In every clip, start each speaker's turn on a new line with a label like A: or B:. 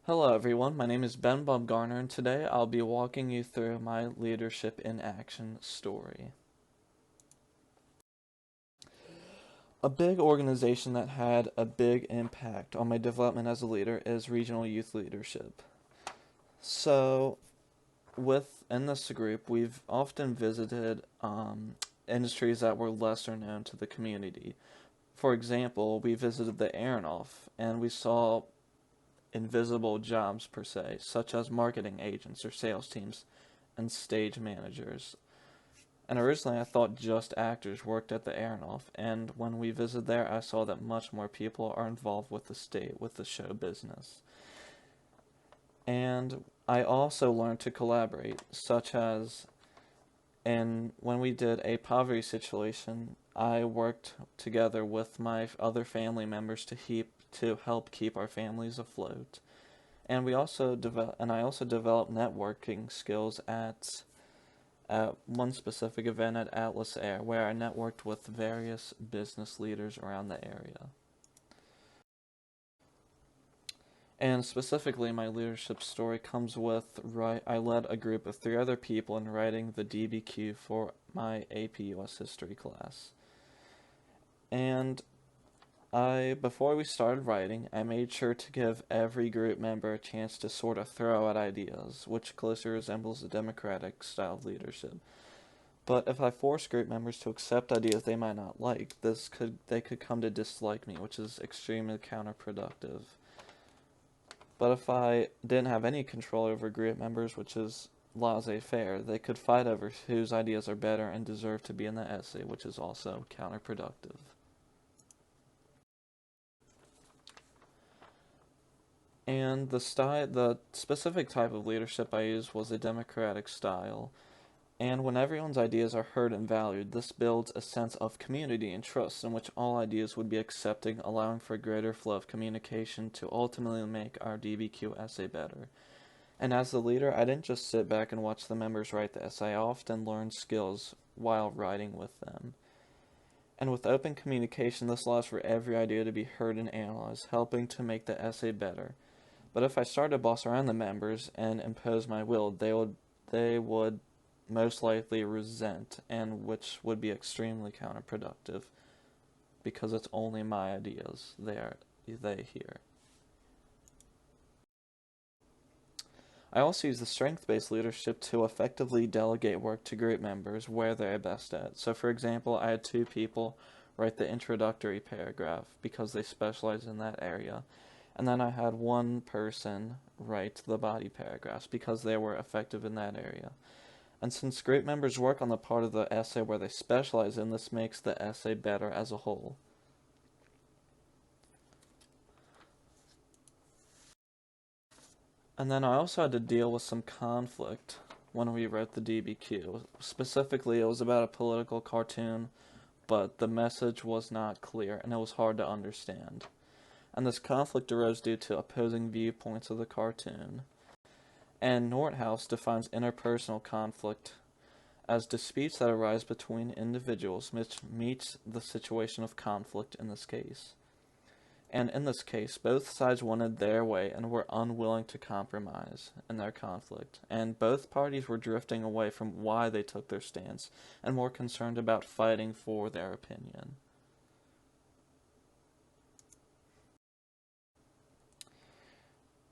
A: Hello everyone, my name is Ben Bumgarner and today I'll be walking you through my leadership in action story. A big organization that had a big impact on my development as a leader is Regional Youth Leadership. So, within this group, we've often visited industries that were lesser known to the community. For example, we visited the Aeronaut and we saw invisible jobs per se, such as marketing agents or sales teams and stage managers. And originally I thought just actors worked at the Aeronaut, and when we visited there I saw that much more people are involved with the show business. And I also learned to collaborate, such as when we did a poverty situation, I worked together with my other family members to help keep our families afloat. And I also developed networking skills at one specific event at Atlas Air, where I networked with various business leaders around the area. And specifically, my leadership story comes with I led a group of 3 other people in writing the DBQ for my AP US History class. And before we started writing, I made sure to give every group member a chance to sort of throw out ideas, which closely resembles a democratic style of leadership. But if I force group members to accept ideas they might not like, they could come to dislike me, which is extremely counterproductive. But if I didn't have any control over group members, which is laissez-faire, they could fight over whose ideas are better and deserve to be in the essay, which is also counterproductive. And the specific type of leadership I used was a democratic style. And when everyone's ideas are heard and valued, this builds a sense of community and trust in which all ideas would be accepting, allowing for a greater flow of communication to ultimately make our DBQ essay better. And as the leader, I didn't just sit back and watch the members write the essay. I often learned skills while writing with them. And with open communication, this allows for every idea to be heard and analyzed, helping to make the essay better. But if I started to boss around the members and impose my will, they would most likely resent, and which would be extremely counterproductive because it's only my ideas they hear. I also use the strength-based leadership to effectively delegate work to group members where they're best at. So for example, I had 2 people write the introductory paragraph because they specialize in that area. And then I had 1 person write the body paragraphs because they were effective in that area. And since group members work on the part of the essay where they specialize in, this makes the essay better as a whole. And then I also had to deal with some conflict when we wrote the DBQ. Specifically, it was about a political cartoon, but the message was not clear and it was hard to understand. And this conflict arose due to opposing viewpoints of the cartoon. And Nordhaus defines interpersonal conflict as disputes that arise between individuals, which meets the situation of conflict in this case. And in this case, both sides wanted their way and were unwilling to compromise in their conflict, and both parties were drifting away from why they took their stance and more concerned about fighting for their opinion.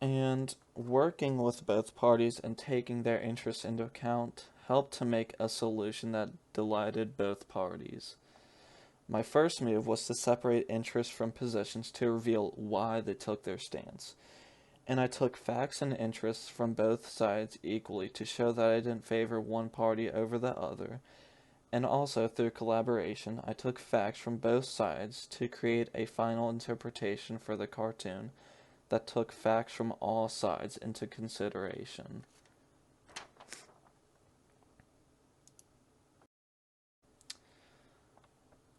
A: And working with both parties and taking their interests into account helped to make a solution that delighted both parties. My first move was to separate interests from positions to reveal why they took their stance. And I took facts and interests from both sides equally to show that I didn't favor one party over the other. And also, through collaboration, I took facts from both sides to create a final interpretation for the cartoon that took facts from all sides into consideration.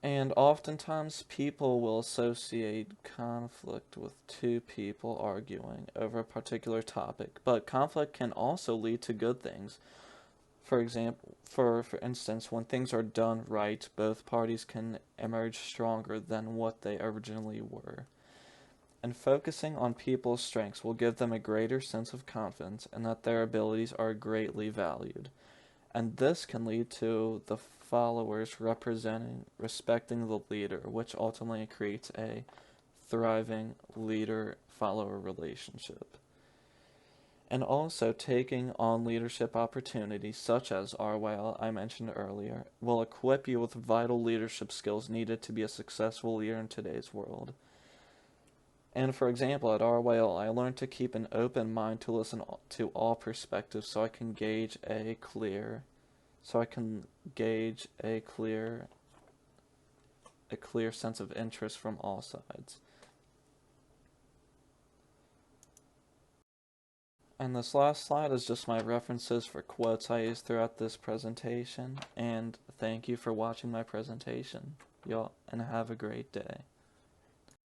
A: And oftentimes people will associate conflict with 2 people arguing over a particular topic, but conflict can also lead to good things. For instance, when things are done right, both parties can emerge stronger than what they originally were. And focusing on people's strengths will give them a greater sense of confidence and that their abilities are greatly valued. And this can lead to the followers respecting the leader, which ultimately creates a thriving leader-follower relationship. And also, taking on leadership opportunities, such as RYL I mentioned earlier, will equip you with vital leadership skills needed to be a successful leader in today's world. And for example, at RYL, I learned to keep an open mind to listen to all perspectives so I can gauge a clear sense of interest from all sides. And this last slide is just my references for quotes I used throughout this presentation. And thank you for watching my presentation, y'all, and have a great day.